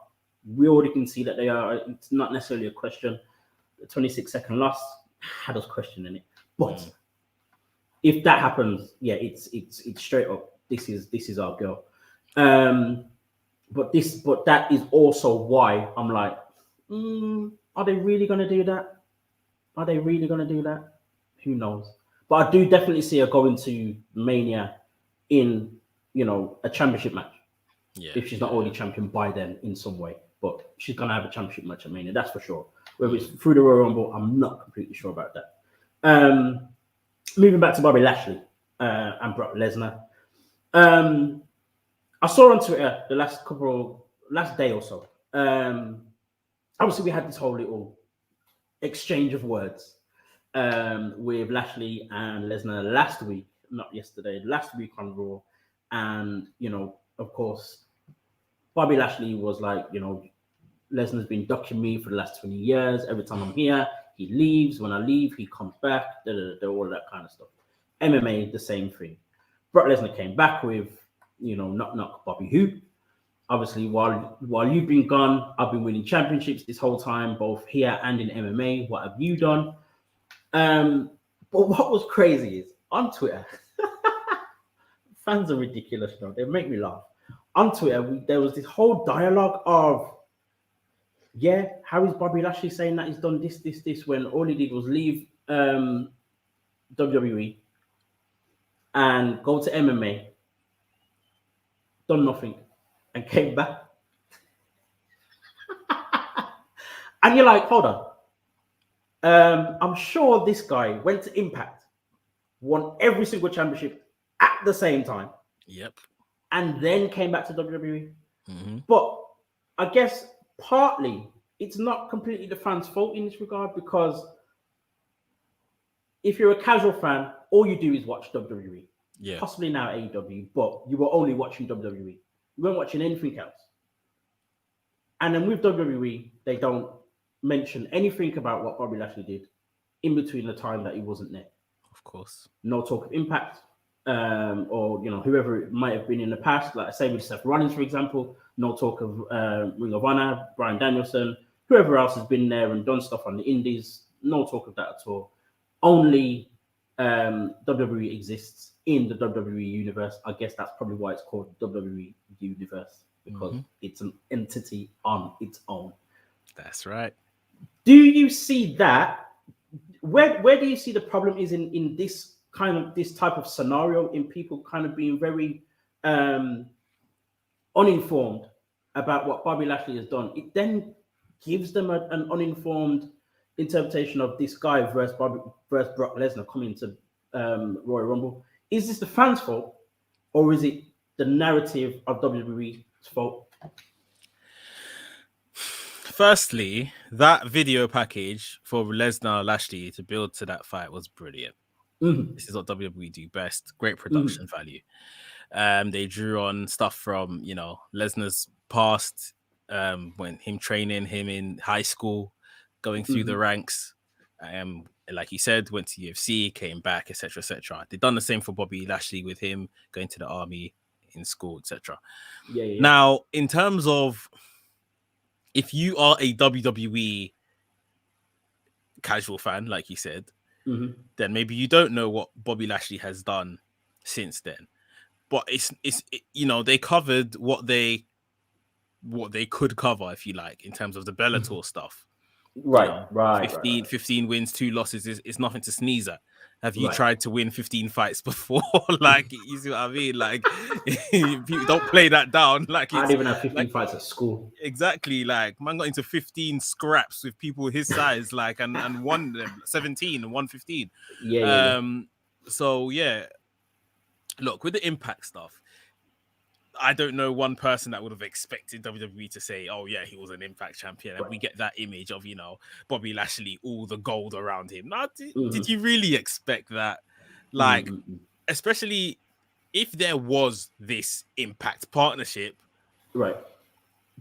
It's not necessarily a question. The 26-second loss had us questioning it. But if that happens, it's straight up. This is our girl. But that is also why I'm like, are they really gonna do that? Who knows? But I do definitely see her going to Mania in a championship match. Yeah. If she's not already champion by then in some way. But she's gonna have a championship match at Mania, that's for sure. Whether it's through the Royal Rumble, I'm not completely sure about that. Moving back to Bobby Lashley and Brock Lesnar. I saw on Twitter the last day or so. Obviously, we had this whole little exchange of words with Lashley and Lesnar last week, not yesterday, last week on Raw. And, of course, Bobby Lashley was like, Lesnar's been ducking me for the last 20 years. Every time I'm here, he leaves. When I leave, he comes back, all that kind of stuff. MMA, the same thing. Brock Lesnar came back with, knock Bobby Who. Obviously, while you've been gone, I've been winning championships this whole time, both here and in MMA. What have you done? But what was crazy is on Twitter, fans are ridiculous, they make me laugh. On Twitter, there was this whole dialogue of, how is Bobby Lashley saying that he's done this, when all he did was leave WWE and go to MMA, done nothing, and came back. And you're like, hold on. I'm sure this guy went to Impact, won every single championship at the same time. Yep. And then came back to WWE. Mm-hmm. But I guess partly it's not completely the fans' fault in this regard, because if you're a casual fan, all you do is watch WWE. Yeah. Possibly now AEW, but you were only watching WWE. You weren't watching anything else. And then with WWE, they don't mention anything about what Bobby Lashley did in between the time that he wasn't there. Of course. No talk of Impact, or whoever it might have been in the past, like I say with Seth Rollins, for example. No talk of Ring of Honor, Bryan Danielson, whoever else has been there and done stuff on the indies. No talk of that at all. Only WWE exists in the WWE universe. I guess that's probably why it's called WWE Universe, because it's an entity on its own. That's right. Do you see that? Where do you see the problem is in this type of scenario, in people kind of being very uninformed about what Bobby Lashley has done? It then gives them an uninformed interpretation of this guy versus Brock Lesnar coming to Royal Rumble. Is this the fans' fault, or is it the narrative of WWE's fault? Firstly, that video package for Lesnar Lashley to build to that fight was brilliant. Mm-hmm. This is what WWE do best. Great production value. They drew on stuff from Lesnar's past, when him training him in high school, going through the ranks, like you said, went to UFC, came back, etc., etc. They've done the same for Bobby Lashley with him going to the army, in school, etc. Yeah. Now, in terms of if you are a WWE casual fan, like you said, then maybe you don't know what Bobby Lashley has done since then. But it's they covered what they could cover, if you like, in terms of the Bellator stuff. Right. 15 wins, 2 losses is nothing to sneeze at. Have you Right. tried to win 15 fights before? Like, you see what I mean? Like, people don't play that down. Like, I it's didn't even have 15 like, fights at school. exactly. Like, man got into 15 scraps with people his size, like, and won them 17 and won 15. Yeah. So yeah, look, with the Impact stuff, I don't know one person that would have expected WWE to say, "Oh yeah, he was an Impact champion," and we get that image of Bobby Lashley, all the gold around him. Now, did you really expect that? Like, especially if there was this Impact partnership, Right.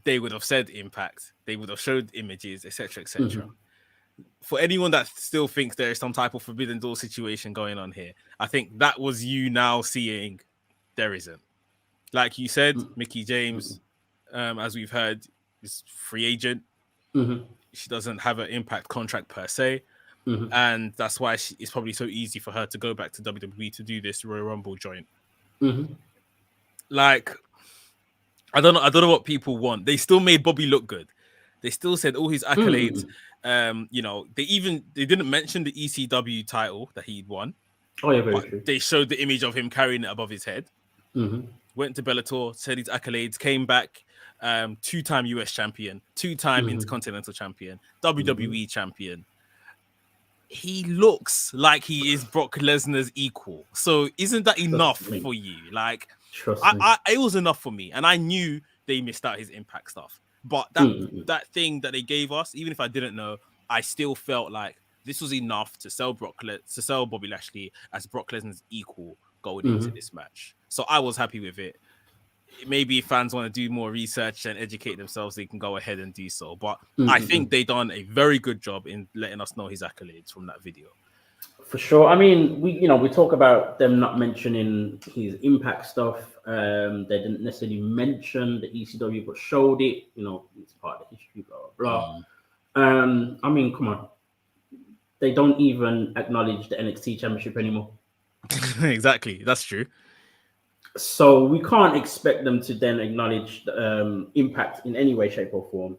they would have said Impact. They would have showed images, etc., etc. For anyone that still thinks there is some type of Forbidden Door situation going on here, I think that was you now seeing there isn't. Like you said, Mickie James, as we've heard, is free agent. She doesn't have an Impact contract per se. And that's why it's probably so easy for her to go back to WWE to do this Royal Rumble joint. Like, I don't know what people want. They still made Bobby look good. They still said all his accolades. They didn't mention the ECW title that he'd won. Oh yeah, very true. They showed the image of him carrying it above his head. Went to Bellator, said his accolades, came back, 2-time US champion, 2-time Intercontinental champion, WWE champion. He looks like he is Brock Lesnar's equal. So isn't that enough for you? Like, it was enough for me. And I knew they missed out his Impact stuff. But that thing that they gave us, even if I didn't know, I still felt like this was enough to sell Bobby Lashley as Brock Lesnar's equal going into this match. So I was happy with it. Maybe if fans want to do more research and educate themselves, they can go ahead and do so. But I think they done a very good job in letting us know his accolades from that video. For sure. I mean, we talk about them not mentioning his Impact stuff. They didn't necessarily mention the ECW, but showed it. It's part of the history, blah, blah. I mean, come on. They don't even acknowledge the NXT Championship anymore. Exactly. That's true. So we can't expect them to then acknowledge the, Impact in any way, shape, or form.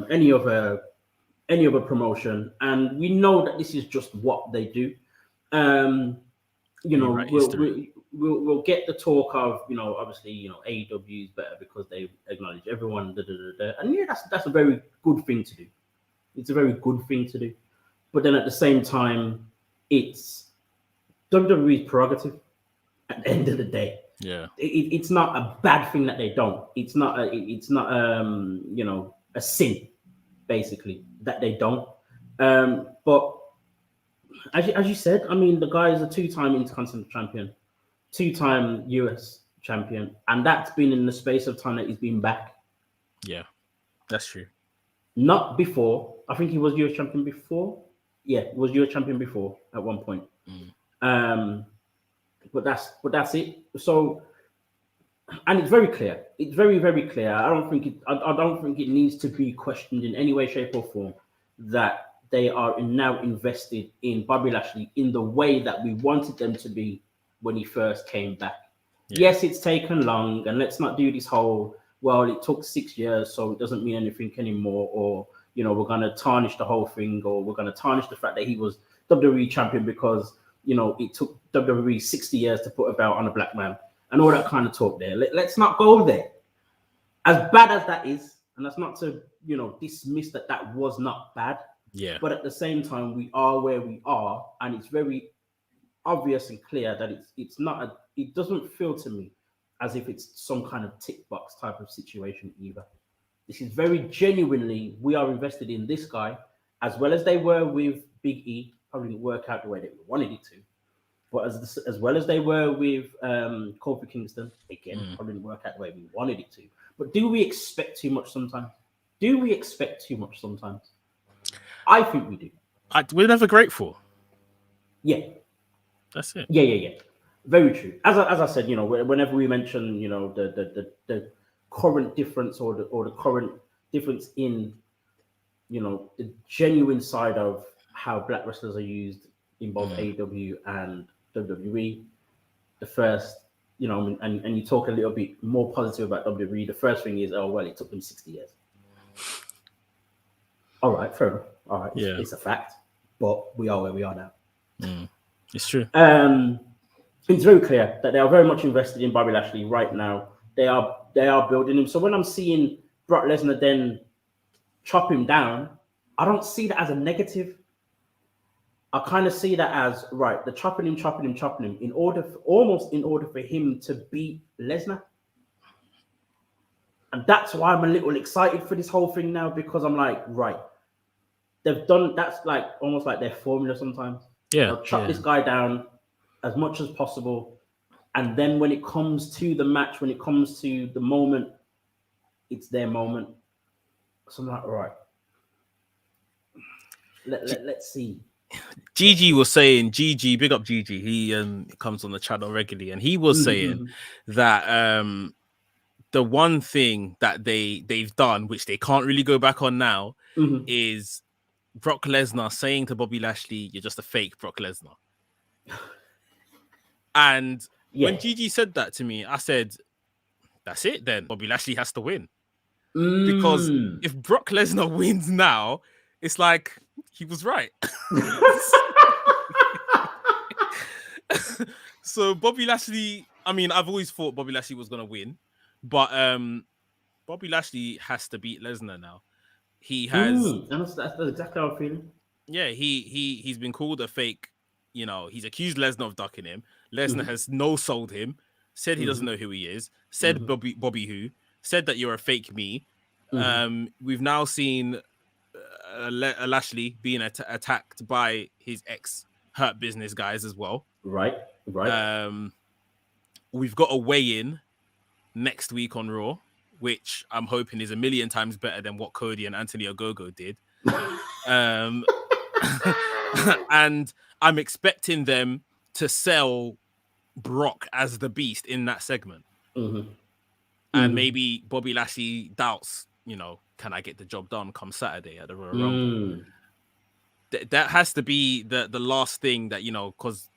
Any other promotion, and we know that this is just what they do. We'll get the talk of obviously AEW is better because they acknowledge everyone. And yeah, that's a very good thing to do. It's a very good thing to do. But then at the same time, it's WWE's prerogative. At the end of the day, yeah, it's not a bad thing that they don't. It's not a sin, basically, that they don't. But as you said, I mean, the guy is a 2-time Intercontinental champion, 2-time US champion, and that's been in the space of time that he's been back. Yeah, that's true. Not before. I think he was US champion before. Yeah, he was US champion before at one point. But that's it. So, and it's very clear. It's very, very clear. I don't think it needs to be questioned in any way, shape, or form that they are now invested in Bobby Lashley in the way that we wanted them to be when he first came back. Yeah. Yes, it's taken long, and let's not do this whole, well, it took 6 years, so it doesn't mean anything anymore, or we're going to tarnish the whole thing, or we're going to tarnish the fact that he was WWE champion because it took WWE 60 years to put a belt on a black man and all that kind of talk there. Let's not go there. As bad as that is, and that's not to, dismiss that was not bad. Yeah. But at the same time, we are where we are, and it's very obvious and clear that it doesn't feel to me as if it's some kind of tick box type of situation either. This is very genuinely, we are invested in this guy, as well as they were with Big E. Probably didn't work out the way that we wanted it to, but as well as they were with Kofi Kingston, again, probably didn't work out the way we wanted it to. But do we expect too much sometimes? I think we do. We're never grateful. Yeah, That's it. yeah. Very true. As I said, whenever we mention, the current difference or the current difference in, the genuine side of how black wrestlers are used in both AEW and WWE. The first, and you talk a little bit more positive about WWE. The first thing is, oh well, it took them 60 years. All right, fair enough. All right, it's a fact, but we are where we are now. It's true. It's very clear that they are very much invested in Bobby Lashley right now. They are building him. So when I'm seeing Brock Lesnar then chop him down, I don't see that as a negative. I kind of see that as right. The chopping him in order for him to beat Lesnar. And that's why I'm a little excited for this whole thing now, because I'm like, right, they've done, that's like almost like their formula sometimes. Yeah. They'll chop this guy down as much as possible. And then when it comes to the match, when it comes to the moment, it's their moment. So I'm like, all right, let's see. Gigi was saying, big up Gigi. He comes on the channel regularly, and he was saying that the one thing that they've done, which they can't really go back on now, is Brock Lesnar saying to Bobby Lashley, "You're just a fake Brock Lesnar." And when Gigi said that to me, I said, "That's it. Then Bobby Lashley has to win, because if Brock Lesnar wins now, it's like he was right." So Bobby Lashley, I mean, I've always thought Bobby Lashley was gonna win, but Bobby Lashley has to beat Lesnar now. He has. That's exactly how I'm feeling. Yeah, he's been called a fake. He's accused Lesnar of ducking him. Lesnar has no-sold him, said he doesn't know who he is, said Bobby who, said that you're a fake me. We've now seen Lashley being attacked by his ex-Hurt Business guys as well. Right. We've got a weigh-in next week on Raw, which I'm hoping is a million times better than what Cody and Anthony Ogogo did. And I'm expecting them to sell Brock as the Beast in that segment. And maybe Bobby Lashley doubts, can I get the job done come Saturday at the Royal Rumble? That has to be the last thing that, because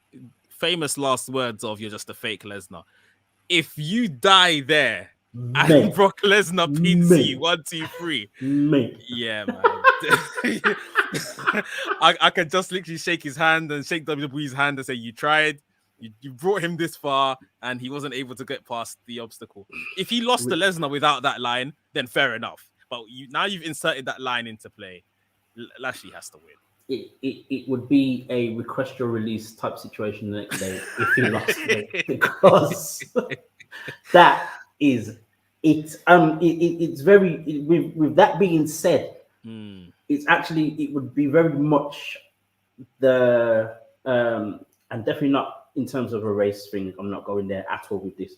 famous last words of "you're just a fake Lesnar." If you die there and Brock Lesnar pins you 1, 2, 3, yeah, man. I can just literally shake his hand and shake WWE's hand and say, you tried, you brought him this far, and he wasn't able to get past the obstacle. If he lost to Lesnar without that line, then fair enough. But now you've inserted that line into play. Lashley has to win. It would be a request your release type situation the next day if he lost it, because that is it. It's very, with that being said, it's actually, it would be very much the and definitely not in terms of a race thing. I'm not going there at all with this,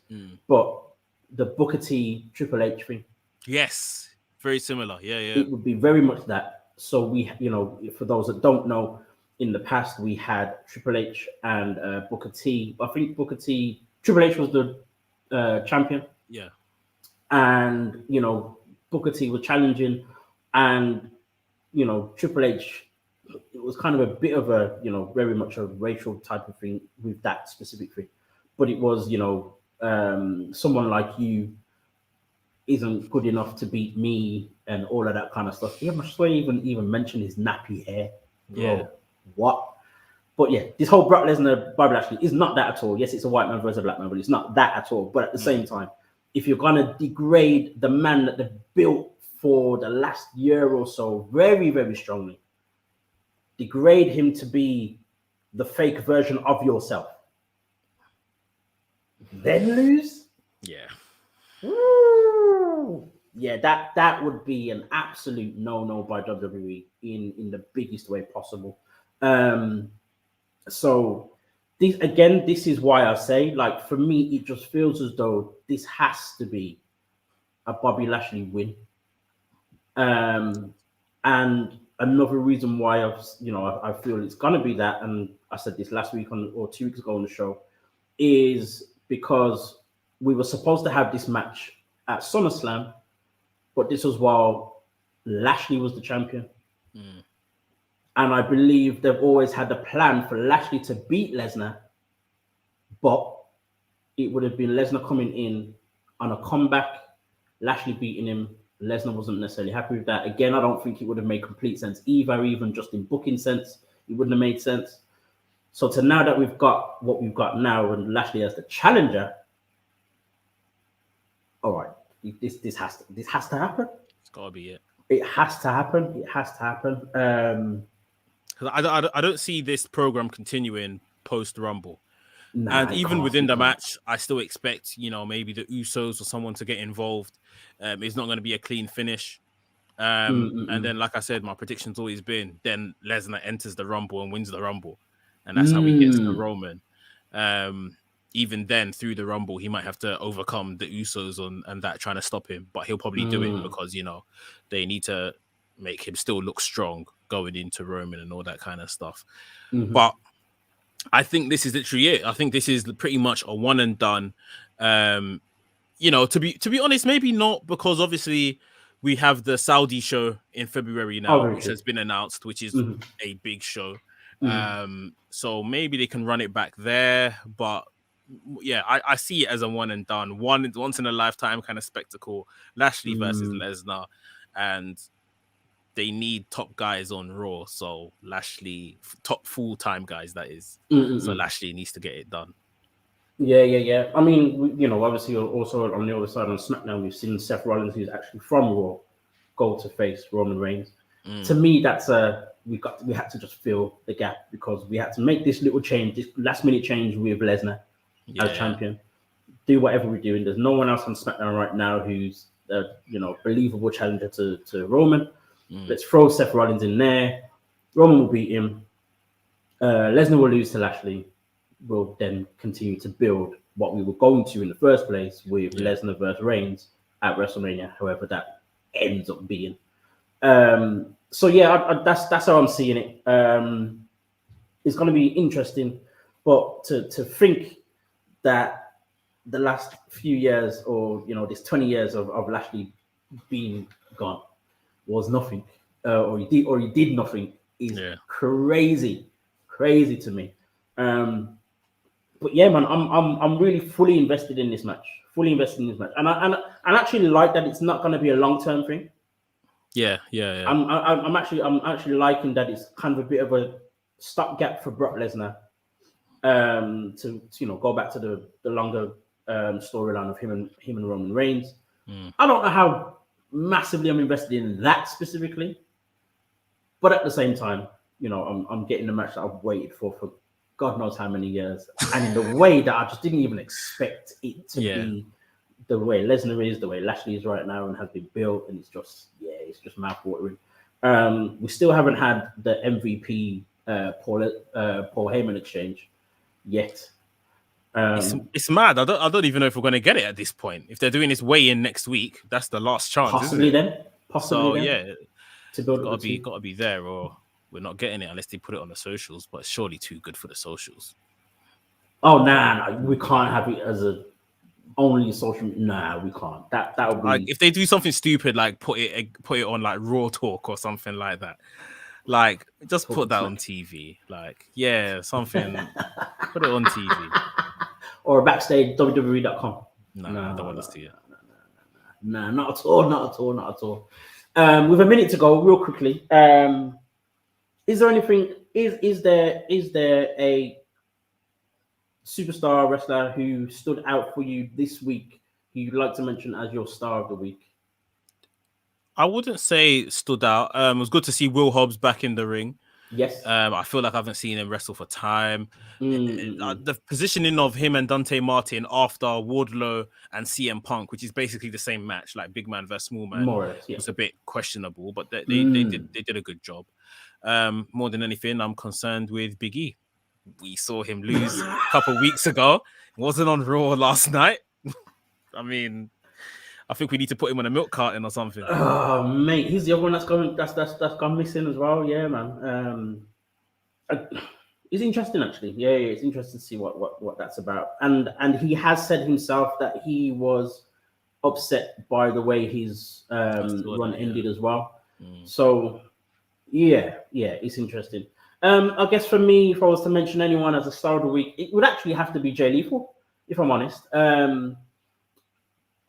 but the Booker T Triple H thing. Yes, very similar. Yeah. It would be very much that. So we, for those that don't know, in the past we had Triple H and Booker T. I think Triple H was the champion. Yeah. And, Booker T was challenging, and, Triple H, it was kind of a bit of a, very much a racial type of thing with that specific thing. But it was, someone like you isn't good enough to beat me and all of that kind of stuff. Yeah, I swear even mention his nappy hair. Bro, yeah. What? But yeah, this whole Brock Lesnar, Bobby Lashley is not that at all. Yes, it's a white man versus a black man, but it's not that at all. But at the same time, if you're going to degrade the man that they've built for the last year or so very, very strongly, degrade him to be the fake version of yourself, then lose? Yeah. Woo! Yeah, that would be an absolute no by WWE in the biggest way possible. So this is why I say, like, for me, it just feels as though this has to be a Bobby Lashley win. And another reason why I feel it's gonna be that, and I said this last week or 2 weeks ago on the show, is because we were supposed to have this match at SummerSlam, but this was while Lashley was the champion. And I believe they've always had a plan for Lashley to beat Lesnar, but it would have been Lesnar coming in on a comeback, Lashley beating him. Lesnar wasn't necessarily happy with that. Again, I don't think it would have made complete sense either, even just in booking sense. It wouldn't have made sense. So to now that we've got what we've got now and Lashley as the challenger, all right, this has to happen. It's gotta be it. It has to happen. It has to happen. I don't see this program continuing post Rumble. Nah, and even within the match, I still expect, maybe the Usos or someone to get involved. It's not going to be a clean finish. And then, like I said, my prediction's always been then Lesnar enters the Rumble and wins the Rumble. And that's how he gets to Roman. Even then, through the Rumble, he might have to overcome the Usos and that trying to stop him. But he'll probably do it because, they need to make him still look strong going into Roman and all that kind of stuff. But I think this is literally it. I think this is pretty much a one and done. To be honest, maybe not, because obviously we have the Saudi show in February now, which has been announced, which is a big show. So maybe they can run it back there. But yeah, I see it as a one and done, once in a lifetime kind of spectacle. Lashley versus Lesnar, and they need top guys on Raw. So Lashley, top full-time guys, that is. So Lashley needs to get it done. Yeah. I mean, obviously also on the other side on SmackDown, we've seen Seth Rollins, who's actually from Raw, go to face Roman Reigns. To me, that's we had to just fill the gap, because we had to make this little change, this last-minute change with Lesnar as champion. Do whatever we're doing. There's no one else on SmackDown right now who's believable challenger to Roman. Let's throw Seth Rollins in there. Roman will beat him. Lesnar will lose to Lashley. We'll then continue to build what we were going to in the first place with Lesnar versus Reigns at WrestleMania, however that ends up being. That's how I'm seeing it. It's going to be interesting, but to think that the last few years, or this 20 years of Lashley being gone, was nothing, or he did nothing, is crazy to me. But yeah, man, I'm really fully invested in this match. And I actually like that it's not going to be a long-term thing. Yeah. I'm actually liking that it's kind of a bit of a stopgap for Brock Lesnar, to go back to the longer storyline of him and Roman Reigns. I don't know how massively I'm invested in that specifically, but at the same time, I'm getting the match that I've waited for God knows how many years, and in the way that I just didn't even expect it to be, the way Lesnar is, the way Lashley is right now and has been built, and it's just mouth-watering. We still haven't had the MVP Paul Heyman exchange yet. It's mad. I don't even know if we're going to get it at this point. If they're doing this weigh-in next week, that's the last chance. Possibly then. To build gotta be there, or we're not getting it unless they put it on the socials. But it's surely too good for the socials. Oh nah, we can't have it as a only social. Nah, we can't. That would be like if they do something stupid, like put it on like Raw Talk or something like that. Like just put that on TV. Like something. Put it on TV. Or backstage WWE.com. No, I don't want to see it. No, not at all. With a minute to go, real quickly. Is there anything? Is there a superstar wrestler who stood out for you this week who you'd like to mention as your star of the week? I wouldn't say stood out. It was good to see Will Hobbs back in the ring. Yes. I feel like I haven't seen him wrestle for time. The positioning of him and Dante Martin after Wardlow and CM Punk, which is basically the same match, like big man versus small man, was a bit questionable, but they did a good job. More than anything, I'm concerned with Big E. We saw him lose a couple of weeks ago. He wasn't on Raw last night. I mean, I think we need to put him on a milk carton or something. Oh mate, he's the other one that's gone missing as well. Yeah, man. It's interesting actually. Yeah, it's interesting to see what that's about. And he has said himself that he was upset by the way his run ended as well. So yeah, it's interesting. I guess for me, if I was to mention anyone as a star of the week, it would actually have to be Jay Lethal, if I'm honest.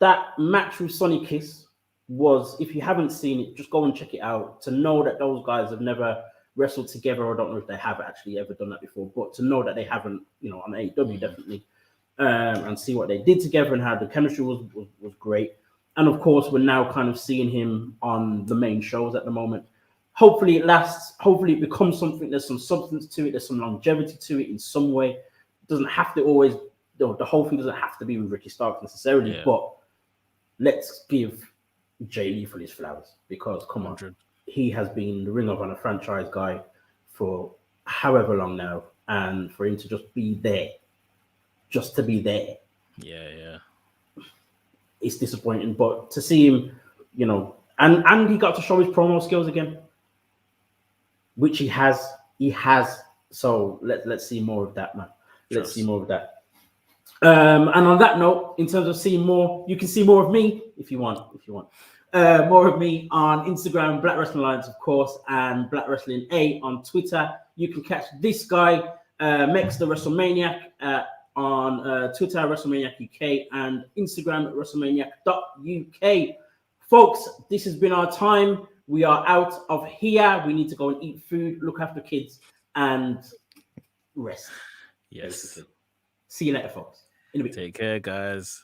That match with Sonny Kiss was, if you haven't seen it, just go and check it out. To know that those guys have never wrestled together, or I don't know if they have actually ever done that before, but to know that they haven't, on AEW definitely, and see what they did together and how the chemistry was great. And of course, we're now kind of seeing him on the main shows at the moment. Hopefully it lasts. Hopefully it becomes something. There's some substance to it. There's some longevity to it in some way. It doesn't have to always, the whole thing doesn't have to be with Ricky Starks necessarily, but let's give Jay Lethal his flowers, because come 100. On, he has been the Ring of Honor franchise guy for however long now, and for him to just be there, just to be there, it's disappointing. But to see him, and he got to show his promo skills again, which he has. So let's see more of that, man. Let's see more of that. And on that note, in terms of seeing more, you can see more of me if you want. More of me on Instagram, Black Wrestling Alliance, of course, and Black Wrestling A on Twitter. You can catch this guy, Mex the WrestleManiac, on Twitter, WrestleManiac UK, and Instagram at WrestleManiac.uk. Folks, this has been our time. We are out of here. We need to go and eat food, look after kids, and rest. Yes. Basically. See you later, folks. In a bit. Take care, guys.